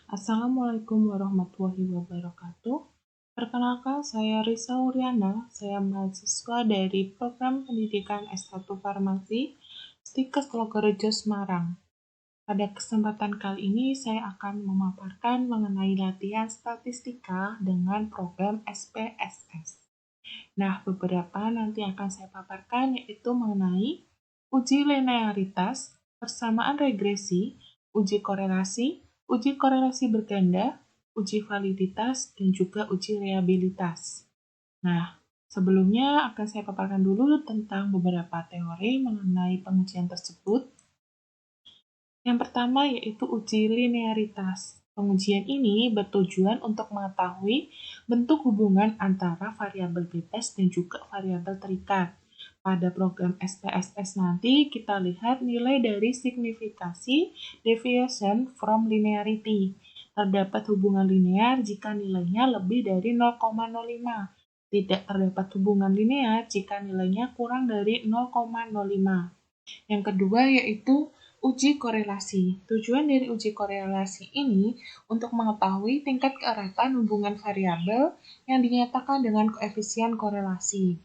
Assalamualaikum warahmatullahi wabarakatuh. Perkenalkan, saya Risa Uriana. Saya mahasiswa dari Program Pendidikan S1 Farmasi, Stikes Logorejo Semarang. Pada kesempatan kali ini, saya akan memaparkan mengenai latihan statistika dengan program SPSS. Nah, beberapa nanti akan saya paparkan yaitu mengenai uji linearitas, persamaan regresi, uji korelasi berganda, uji validitas, dan juga uji reliabilitas. Nah, sebelumnya akan saya paparkan dulu tentang beberapa teori mengenai pengujian tersebut. Yang pertama yaitu uji linearitas. Pengujian ini bertujuan untuk mengetahui bentuk hubungan antara variabel bebas dan juga variabel terikat. Pada program SPSS nanti kita lihat nilai dari signifikasi deviation from linearity. Terdapat hubungan linear jika nilainya lebih dari 0,05. Tidak terdapat hubungan linear jika nilainya kurang dari 0,05. Yang kedua yaitu uji korelasi. Tujuan dari uji korelasi ini untuk mengetahui tingkat keeratan hubungan variabel yang dinyatakan dengan koefisien korelasi.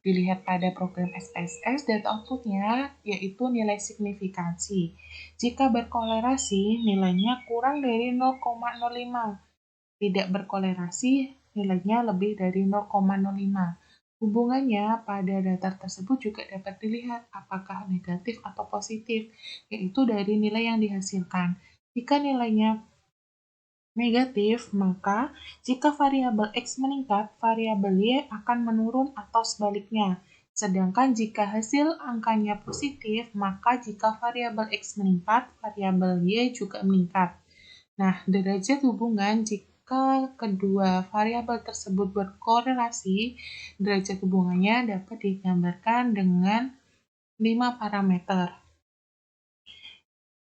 Dilihat pada program SPSS, data outputnya yaitu nilai signifikansi. Jika berkorelasi, nilainya kurang dari 0,05. Tidak berkorelasi, nilainya lebih dari 0,05. Hubungannya pada data tersebut juga dapat dilihat apakah negatif atau positif, yaitu dari nilai yang dihasilkan. Jika nilainya negatif, maka jika variabel X meningkat, variabel Y akan menurun atau sebaliknya. Sedangkan jika hasil angkanya positif, maka jika variabel X meningkat, variabel Y juga meningkat. Nah, derajat hubungan jika kedua variabel tersebut berkorelasi, derajat hubungannya dapat digambarkan dengan 5 parameter.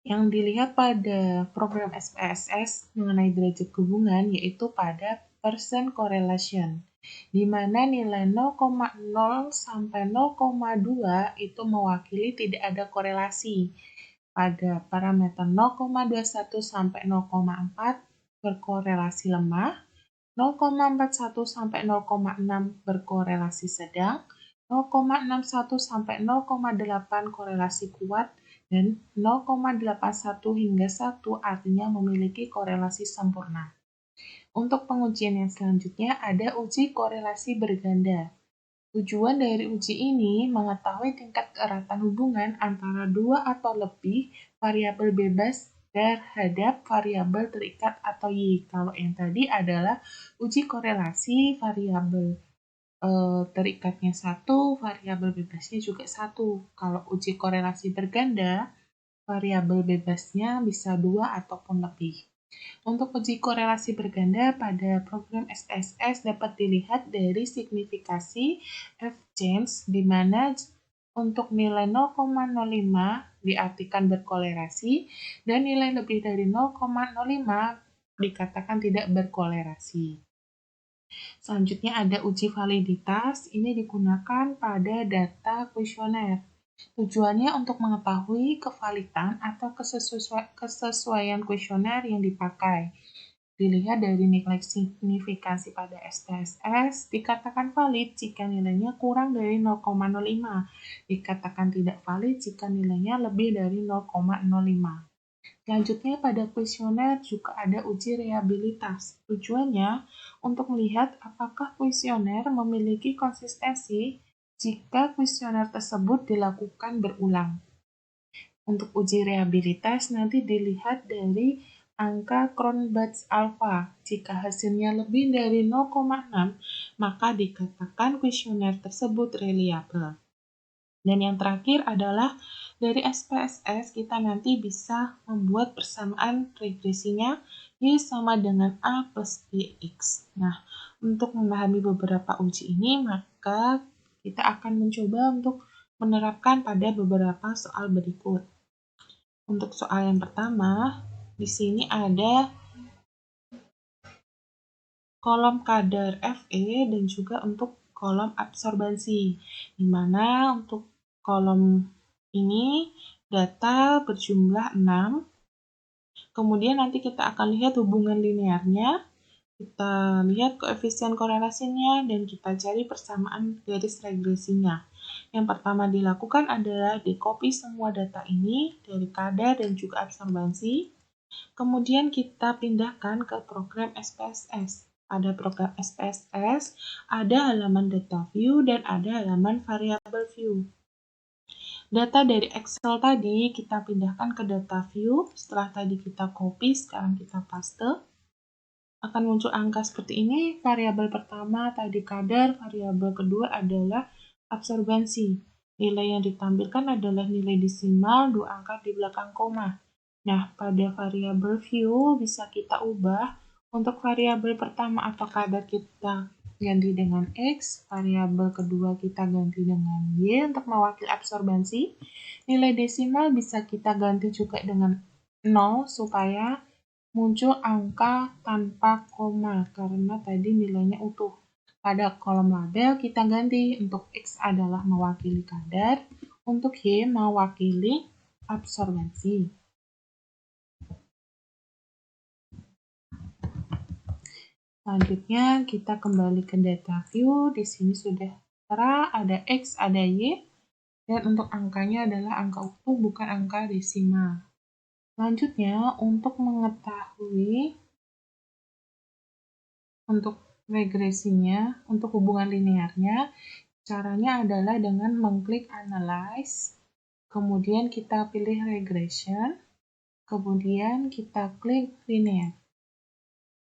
Yang dilihat pada program SPSS mengenai derajat hubungan yaitu pada percent correlation, di mana nilai 0,0 sampai 0,2 itu mewakili tidak ada korelasi. Pada parameter 0,21 sampai 0,4 berkorelasi lemah, 0,41 sampai 0,6 berkorelasi sedang, 0,61 sampai 0,8 korelasi kuat, dan 0,81 hingga 1 artinya memiliki korelasi sempurna. Untuk pengujian yang selanjutnya ada uji korelasi berganda. Tujuan dari uji ini mengetahui tingkat keeratan hubungan antara dua atau lebih variabel bebas terhadap variabel terikat atau Y. Kalau yang tadi adalah uji korelasi variabel terikatnya 1, variabel bebasnya juga 1. Kalau uji korelasi berganda, variabel bebasnya bisa 2 ataupun lebih. Untuk uji korelasi berganda pada program SPSS dapat dilihat dari signifikasi F-change, di mana untuk nilai 0,05 diartikan berkorelasi dan nilai lebih dari 0,05 dikatakan tidak berkorelasi. Selanjutnya ada uji validitas, ini digunakan pada data kuesioner. Tujuannya untuk mengetahui kevalidan atau kesesuaian kuesioner yang dipakai. Dilihat dari nilai signifikasi pada SPSS, dikatakan valid jika nilainya kurang dari 0,05, dikatakan tidak valid jika nilainya lebih dari 0,05. Selanjutnya pada kuesioner juga ada uji reliabilitas. Tujuannya untuk melihat apakah kuesioner memiliki konsistensi jika kuesioner tersebut dilakukan berulang. Untuk uji reliabilitas nanti dilihat dari angka Cronbach's alpha. Jika hasilnya lebih dari 0,6, maka dikatakan kuesioner tersebut reliable. Dan yang terakhir adalah dari SPSS kita nanti bisa membuat persamaan regresinya Y sama dengan A plus BX. Nah, untuk memahami beberapa uji ini, maka kita akan mencoba untuk menerapkan pada beberapa soal berikut. Untuk soal yang pertama, di sini ada kolom kadar Fe dan juga untuk kolom absorbansi, di mana untuk kolom ini data berjumlah 6, Kemudian nanti kita akan lihat hubungan linearnya, kita lihat koefisien korelasinya, dan kita cari persamaan garis regresinya. Yang pertama dilakukan adalah di-copy semua data ini dari kadar dan juga absorbansi. Kemudian kita pindahkan ke program SPSS. Pada program SPSS, ada halaman data view dan ada halaman variable view. Data dari Excel tadi kita pindahkan ke data view. Setelah tadi kita copy, sekarang kita paste. Akan muncul angka seperti ini. Variabel pertama tadi kadar, variabel kedua adalah absorbansi. Nilai yang ditampilkan adalah nilai desimal 2 angka di belakang koma. Nah, pada variabel view bisa kita ubah. Untuk variabel pertama atau kadar kita ganti dengan X, variabel kedua kita ganti dengan Y untuk mewakili absorbansi. Nilai desimal bisa kita ganti juga dengan 0 supaya muncul angka tanpa koma karena tadi nilainya utuh. Pada kolom label kita ganti untuk X adalah mewakili kadar, untuk Y mewakili absorbansi. Selanjutnya kita kembali ke data view. Di sini sudah tertera ada X, ada Y, dan untuk angkanya adalah angka utuh bukan angka desimal. Selanjutnya untuk mengetahui untuk regresinya, untuk hubungan linearnya, caranya adalah dengan mengklik Analyze, kemudian kita pilih Regression, kemudian kita klik Linear.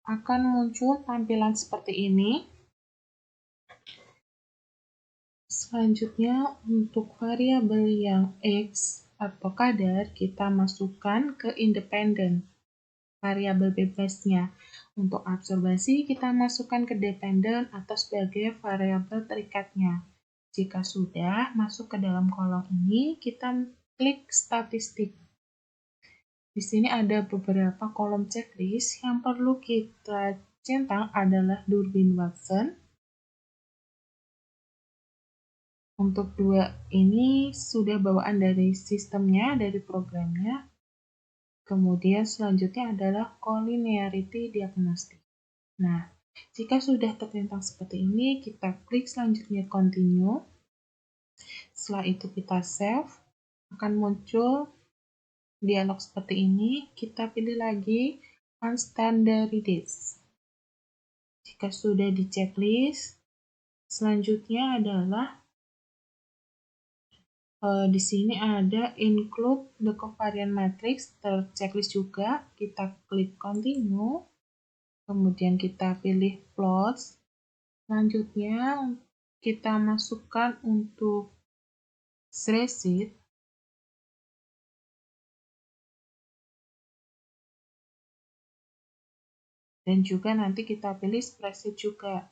Akan muncul tampilan seperti ini. Selanjutnya, untuk variabel yang X atau kadar, kita masukkan ke independen, variabel bebasnya. Untuk absorbansi, kita masukkan ke dependen atau sebagai variabel terikatnya. Jika sudah masuk ke dalam kolom ini, kita klik statistik. Di sini ada beberapa kolom checklist yang perlu kita centang adalah Durbin-Watson. Untuk dua ini sudah bawaan dari sistemnya, dari programnya. Kemudian selanjutnya adalah collinearity diagnostic. Nah, jika sudah tertentang seperti ini, kita klik selanjutnya continue. Setelah itu kita save, akan muncul dialog seperti ini. Kita pilih lagi unstandardized. Jika sudah di checklist, selanjutnya adalah di sini ada include the covariance matrix, terchecklist juga. Kita klik continue, kemudian kita pilih plots. Selanjutnya kita masukkan untuk spreadsheet. Dan juga nanti kita pilih spreadsheet juga.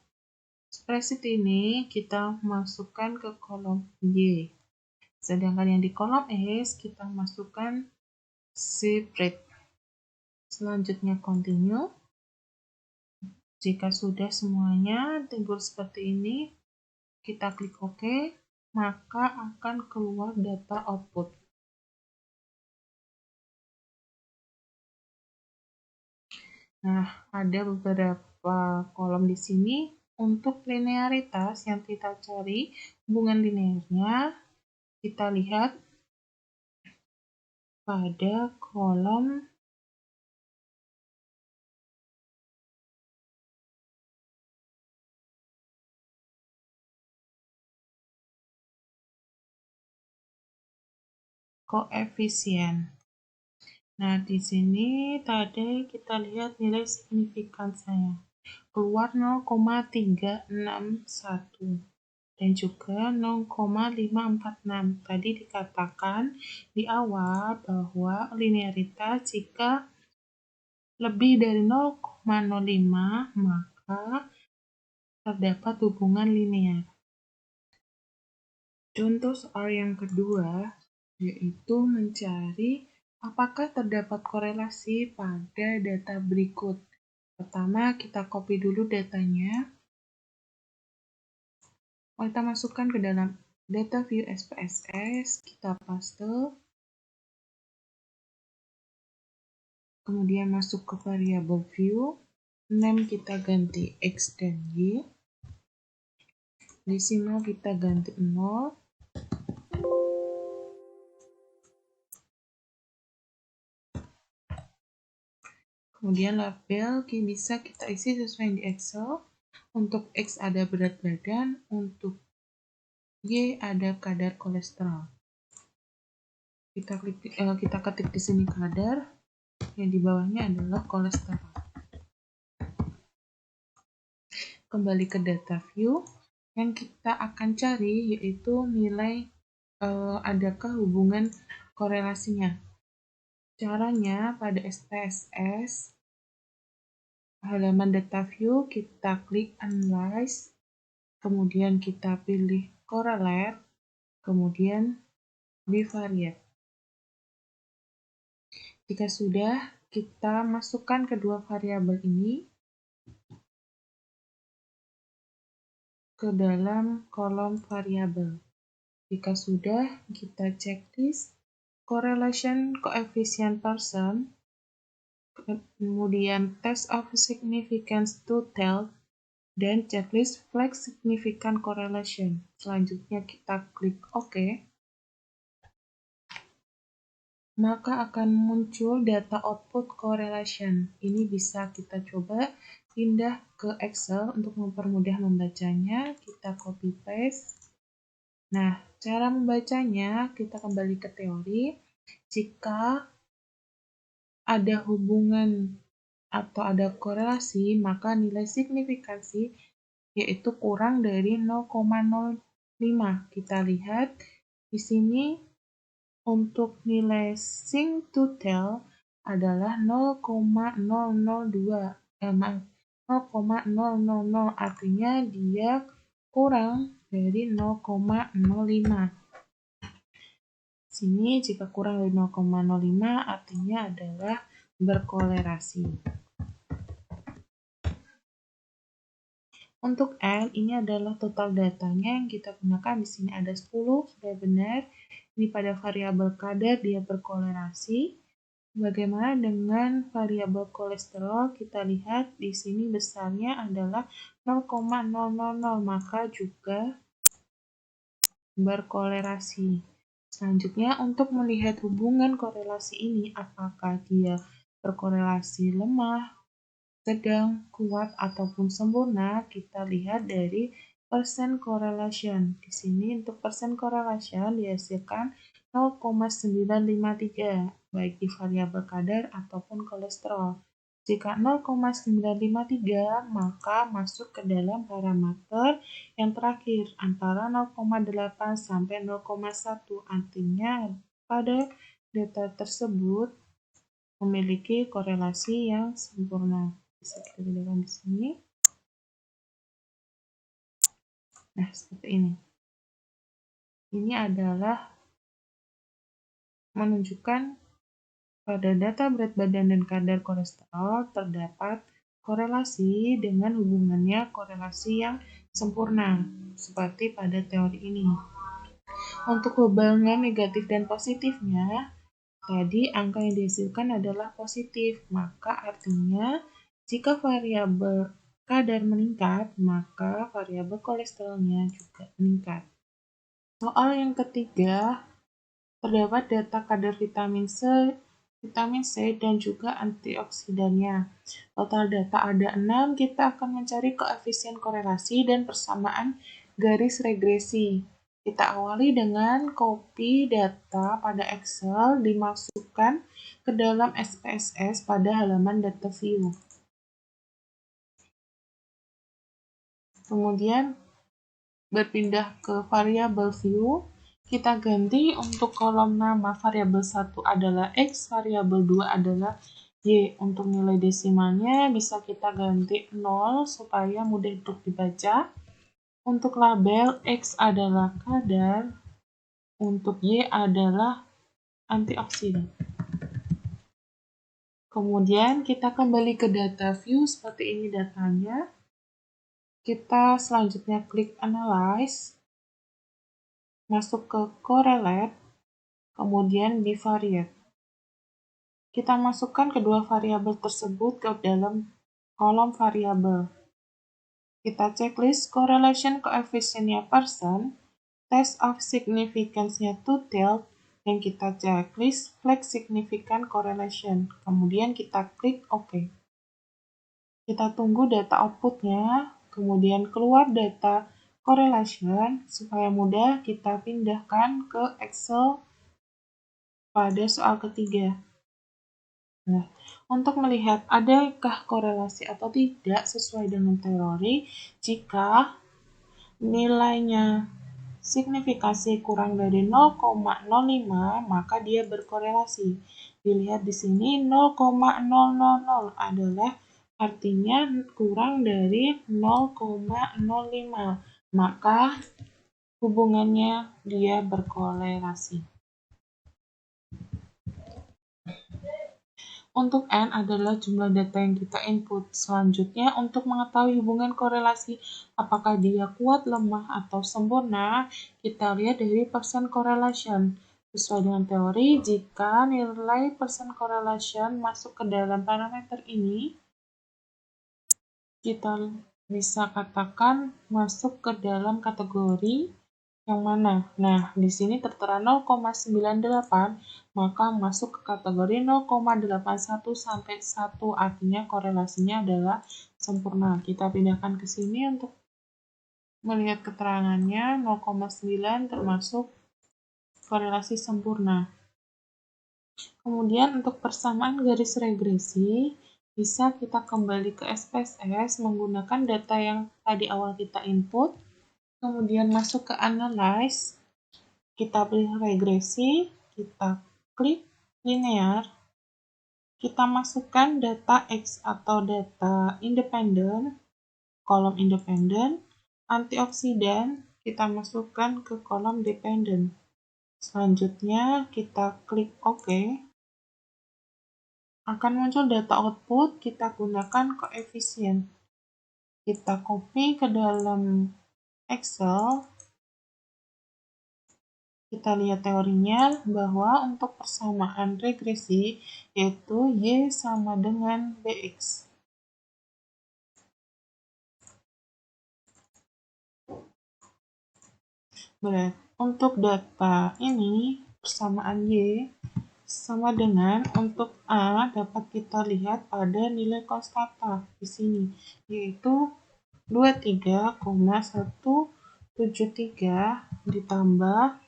Spreadsheet ini kita masukkan ke kolom Y. Sedangkan yang di kolom S kita masukkan spread. Selanjutnya continue. Jika sudah semuanya timbul seperti ini, kita klik OK, maka akan keluar data output. Nah, ada beberapa kolom di sini. Untuk linearitas yang kita cari, hubungan linearnya, kita lihat pada kolom koefisien. Nah, di sini tadi kita lihat nilai signifikansnya. Keluar 0,361 dan juga 0,546. Tadi dikatakan di awal bahwa linearitas jika lebih dari 0,05 maka terdapat hubungan linear. Contoh soal yang kedua yaitu mencari apakah terdapat korelasi pada data berikut. Pertama, kita copy dulu datanya. Kita masukkan ke dalam data view SPSS, kita paste. kemudian masuk ke variable view, name kita ganti X dan Y, desimal kita ganti 0, kemudian label bisa kita isi sesuai yang di Excel. Untuk X ada berat badan, untuk Y ada kadar kolesterol. Kita ketik di sini kadar, yang di bawahnya adalah kolesterol. Kembali ke data view, yang kita akan cari yaitu nilai adakah hubungan korelasinya. Caranya pada SPSS, halaman data view, kita klik analyze, kemudian kita pilih correlate, kemudian bivariate. Jika sudah, kita masukkan kedua variabel ini ke dalam kolom variabel. Jika sudah, kita checklist correlation coefficient percent, kemudian test of significance to tell, dan checklist flex significant correlation. Selanjutnya kita klik OK. Maka akan muncul data output correlation. Ini bisa kita coba pindah ke Excel untuk mempermudah membacanya. Kita copy paste. Nah, cara membacanya kita kembali ke teori. Jika ada hubungan atau ada korelasi, maka nilai signifikansi yaitu kurang dari 0,05. Kita lihat di sini. Untuk nilai sing to tell adalah 0,002, 0,000, artinya dia kurang dari 0,05. Sini jika kurang dari 0,05 artinya adalah berkolerasi. Untuk L, ini adalah total datanya yang kita gunakan. Di sini ada 10, sudah benar. Ini pada variabel kadar dia berkolerasi. Bagaimana dengan variabel kolesterol? Kita lihat di sini besarnya adalah 0,000, maka juga berkolerasi. Selanjutnya, untuk melihat hubungan korelasi ini, apakah dia berkorelasi lemah, sedang, kuat, ataupun sempurna, kita lihat dari percent correlation. Di sini untuk percent correlation dihasilkan 0,953, baik di variabel kadar ataupun kolesterol. Jika 0,953, maka masuk ke dalam parameter yang terakhir, antara 0,8 sampai 0,1. Artinya, pada data tersebut memiliki korelasi yang sempurna. Bisa kita gunakan di sini. Nah, seperti ini. Ini adalah menunjukkan pada data berat badan dan kadar kolesterol terdapat korelasi dengan hubungannya korelasi yang sempurna, seperti pada teori ini. Untuk hubungan negatif dan positifnya, tadi angka yang dihasilkan adalah positif, maka artinya jika variabel kadar meningkat, maka variabel kolesterolnya juga meningkat. Soal yang ketiga, terdapat data kadar vitamin C dan juga antioksidannya. Total data ada 6, kita akan mencari koefisien korelasi dan persamaan garis regresi. Kita awali dengan copy data pada Excel dimasukkan ke dalam SPSS pada halaman data view. Kemudian berpindah ke variabel view, kita ganti untuk kolom nama variabel 1 adalah X, variabel 2 adalah Y. Untuk nilai desimalnya bisa kita ganti 0 supaya mudah untuk dibaca. Untuk label X adalah kadar, untuk Y adalah antioksidan. Kemudian kita kembali ke data view, seperti ini datanya. Kita selanjutnya klik analyze, masuk ke correlate, kemudian bivariate. Kita masukkan kedua variabel tersebut ke dalam kolom variabel. Kita checklist correlation coefficient-nya percent, test of significance-nya two-tailed, dan kita checklist flag significant correlation. Kemudian kita klik OK. Kita tunggu data output-nya, kemudian keluar data correlation, supaya mudah kita pindahkan ke Excel pada soal ketiga. Nah, untuk melihat adakah korelasi atau tidak sesuai dengan teori, jika nilainya signifikasi kurang dari 0,05, maka dia berkorelasi. Dilihat di sini 0,000 adalah artinya kurang dari 0,05, maka hubungannya dia berkorelasi. Untuk N adalah jumlah data yang kita input. Selanjutnya, untuk mengetahui hubungan korelasi, apakah dia kuat, lemah, atau sempurna, kita lihat dari percent correlation. Sesuai dengan teori, jika nilai percent correlation masuk ke dalam parameter ini, kita bisa katakan masuk ke dalam kategori yang mana? Nah, di sini tertera 0,98, maka masuk ke kategori 0,81 sampai 1, artinya korelasinya adalah sempurna. Kita pindahkan ke sini untuk melihat keterangannya, 0,9 termasuk korelasi sempurna. Kemudian untuk persamaan garis regresi, bisa kita kembali ke SPSS menggunakan data yang tadi awal kita input, kemudian masuk ke Analyze, kita pilih regresi, kita klik linear, kita masukkan data X atau data independen, kolom independen, antioksidan, kita masukkan ke kolom dependen. Selanjutnya kita klik OK. Akan muncul data output, kita gunakan koefisien. Kita copy ke dalam Excel. Kita lihat teorinya bahwa untuk persamaan regresi yaitu Y sama dengan BX. Berarti untuk data ini persamaan Y sama dengan untuk A dapat kita lihat pada nilai konstanta di sini yaitu 23,173 ditambah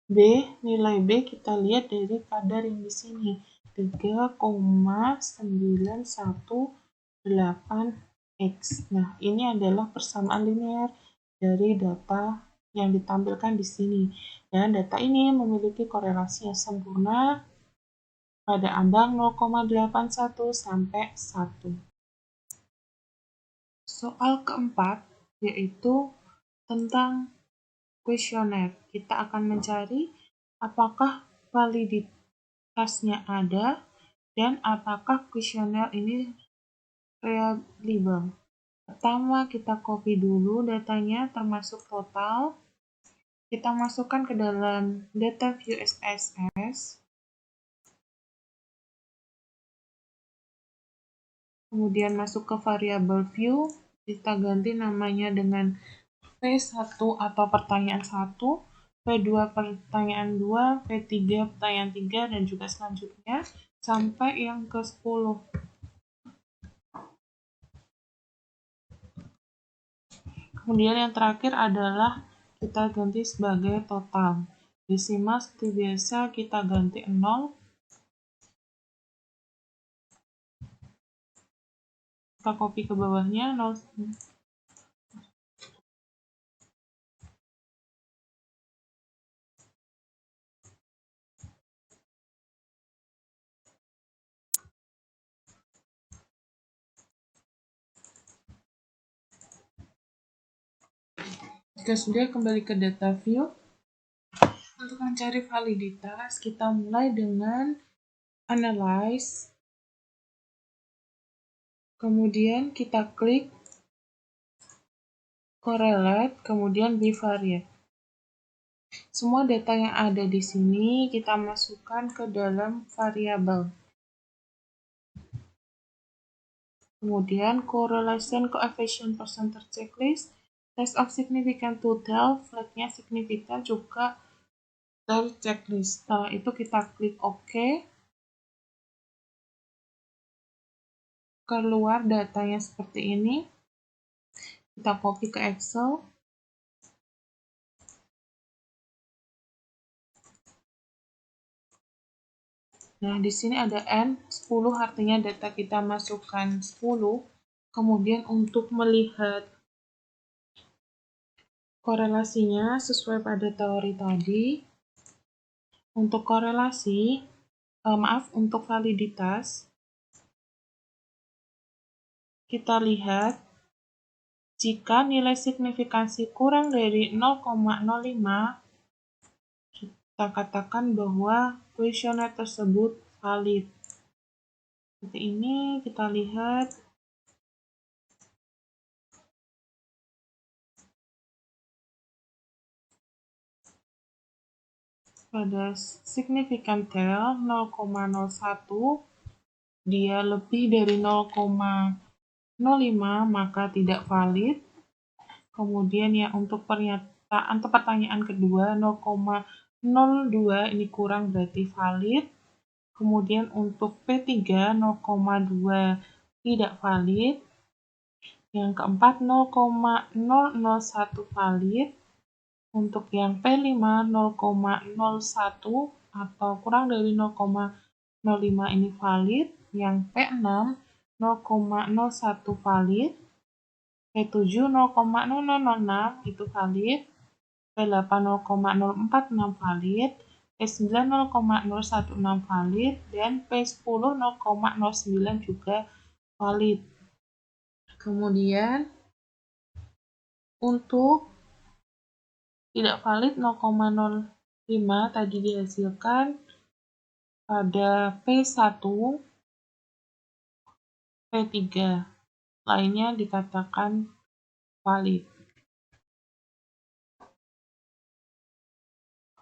B, nilai B kita lihat dari kadar yang di sini 3,918X. Nah, ini adalah persamaan linear dari data yang ditampilkan di sini. Dan data ini memiliki korelasi yang sempurna pada ambang 0,81 sampai 1. Soal keempat yaitu tentang kuesioner. Kita akan mencari apakah validitasnya ada dan apakah kuesioner ini reliable. Pertama, kita copy dulu datanya termasuk total. Kita masukkan ke dalam data view SPSS. Kemudian masuk ke variabel view. Kita ganti namanya dengan P1 atau pertanyaan 1, P2 pertanyaan 2, P3 pertanyaan 3, dan juga selanjutnya sampai yang ke-10. Kemudian yang terakhir adalah kita ganti sebagai total. Desimal seperti biasa kita ganti 0. Kita copy ke bawahnya 0. Jika sudah, kembali ke data view. Untuk mencari validitas, kita mulai dengan analyze. Kemudian kita klik correlate, kemudian bivariate. Semua data yang ada di sini kita masukkan ke dalam variabel. Kemudian correlation coefficient percentage checklist, test of significant to tell, flagnya signifikan juga terchecklist. Setelah itu kita klik OK. Keluar datanya seperti ini. Kita copy ke Excel. Nah, di sini ada N10, artinya data kita masukkan 10. Kemudian untuk melihat korelasinya sesuai pada teori tadi, untuk korelasi, untuk validitas, kita lihat jika nilai signifikansi kurang dari 0,05, kita katakan bahwa kuesioner tersebut valid. Seperti ini kita lihat pada signifikan tail 0,01, dia lebih dari 0,05 maka tidak valid. Kemudian ya untuk pernyataan atau pertanyaan kedua 0,02 ini kurang berarti valid. Kemudian untuk P3 0,2 tidak valid. Yang keempat 0,001 valid. Untuk yang P5 0,01 atau kurang dari 0,05 ini valid. Yang P6 0,01 valid. P7 0,0006 itu valid. P8 0,046 valid. P9 0,016 valid. Dan P10 0,09 juga valid. Kemudian untuk tidak valid 0,05 tadi dihasilkan pada P1, P3, lainnya dikatakan valid.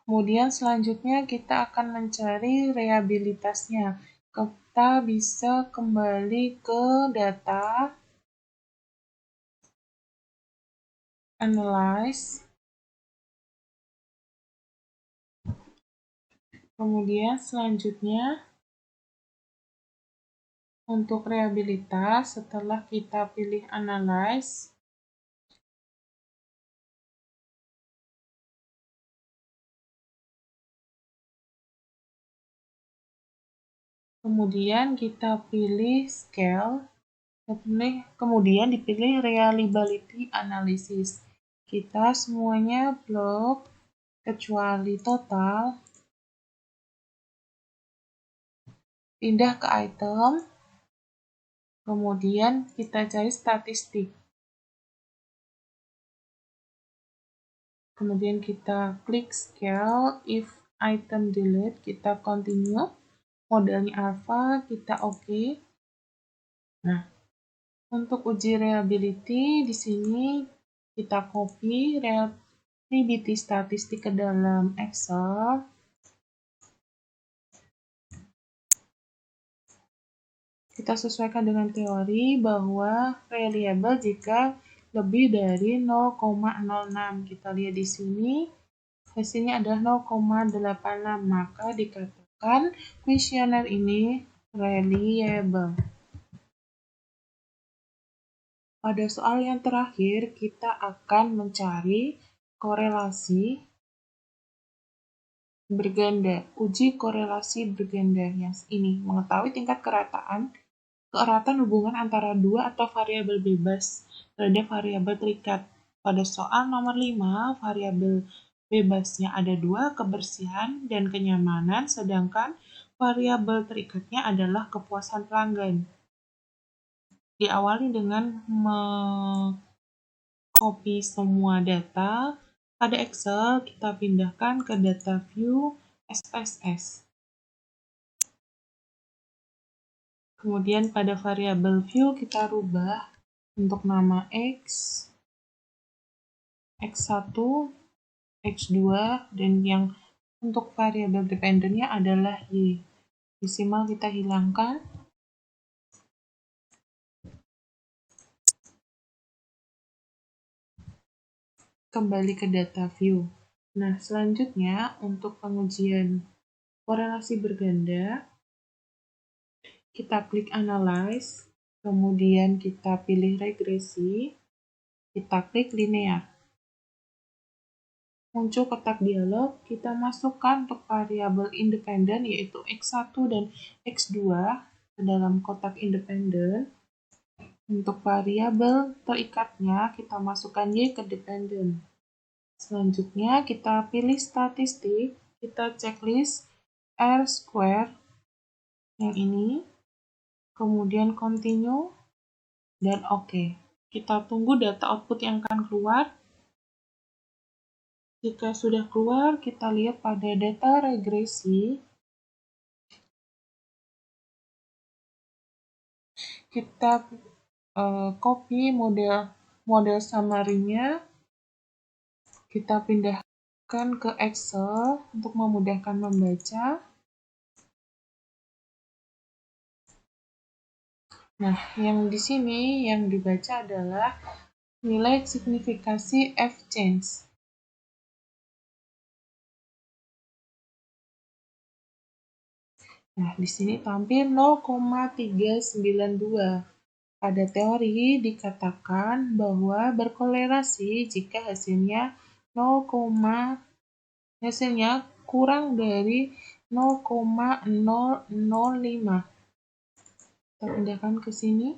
Kemudian selanjutnya kita akan mencari reliabilitasnya. Kita bisa kembali ke data, analyze, kemudian selanjutnya untuk reliabilitas setelah kita pilih analyze, kemudian kita pilih scale, kemudian dipilih reliability analysis. Kita semuanya blok kecuali total. Pindah ke item, kemudian kita cari statistik. Kemudian kita klik scale, if item delete, kita continue. Modelnya alpha, kita OK. Nah, untuk uji reliability di sini kita copy reliability statistik ke dalam Excel. Kita sesuaikan dengan teori bahwa reliable jika lebih dari 0,06. Kita lihat di sini, hasilnya adalah 0,86. Maka dikatakan kuesioner ini reliable. Pada soal yang terakhir, kita akan mencari korelasi berganda. Uji korelasi berganda yang ini mengetahui tingkat keeratan hubungan antara dua atau variabel bebas terhadap variabel terikat. Pada soal nomor 5, variabel bebasnya ada 2, kebersihan dan kenyamanan, sedangkan variabel terikatnya adalah kepuasan pelanggan. Diawali dengan copy semua data. Pada Excel, kita pindahkan ke data view SPSS. Kemudian pada variabel view kita rubah untuk nama X, X1, X2, dan yang untuk variabel dependennya adalah Y. Desimal kita hilangkan. kembali ke data view. Nah, selanjutnya untuk pengujian korelasi berganda, kita klik Analyze, kemudian kita pilih Regresi, kita klik Linear. Muncul kotak dialog, kita masukkan untuk variabel independen yaitu X1 dan X2 ke dalam kotak independen. Untuk variabel terikatnya, kita masukkan Y ke dependen. Selanjutnya, kita pilih statistik, kita checklist R square yang ini, kemudian continue, dan OK. Kita tunggu data output yang akan keluar. Jika sudah keluar, kita lihat pada data regresi, kita copy model summary-nya, kita pindahkan ke Excel untuk memudahkan membaca. Nah, yang di sini yang dibaca adalah nilai signifikasi F change. Nah, di sini tampil 0,392. Pada teori dikatakan bahwa berkolerasi jika hasilnya kurang dari 0,005. Kita pindahkan ke sini.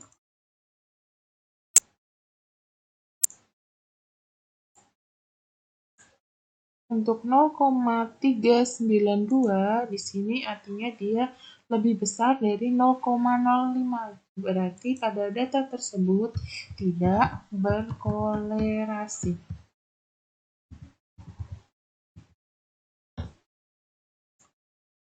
Untuk 0,392 di sini artinya dia lebih besar dari 0,05. Berarti pada data tersebut tidak berkolerasi.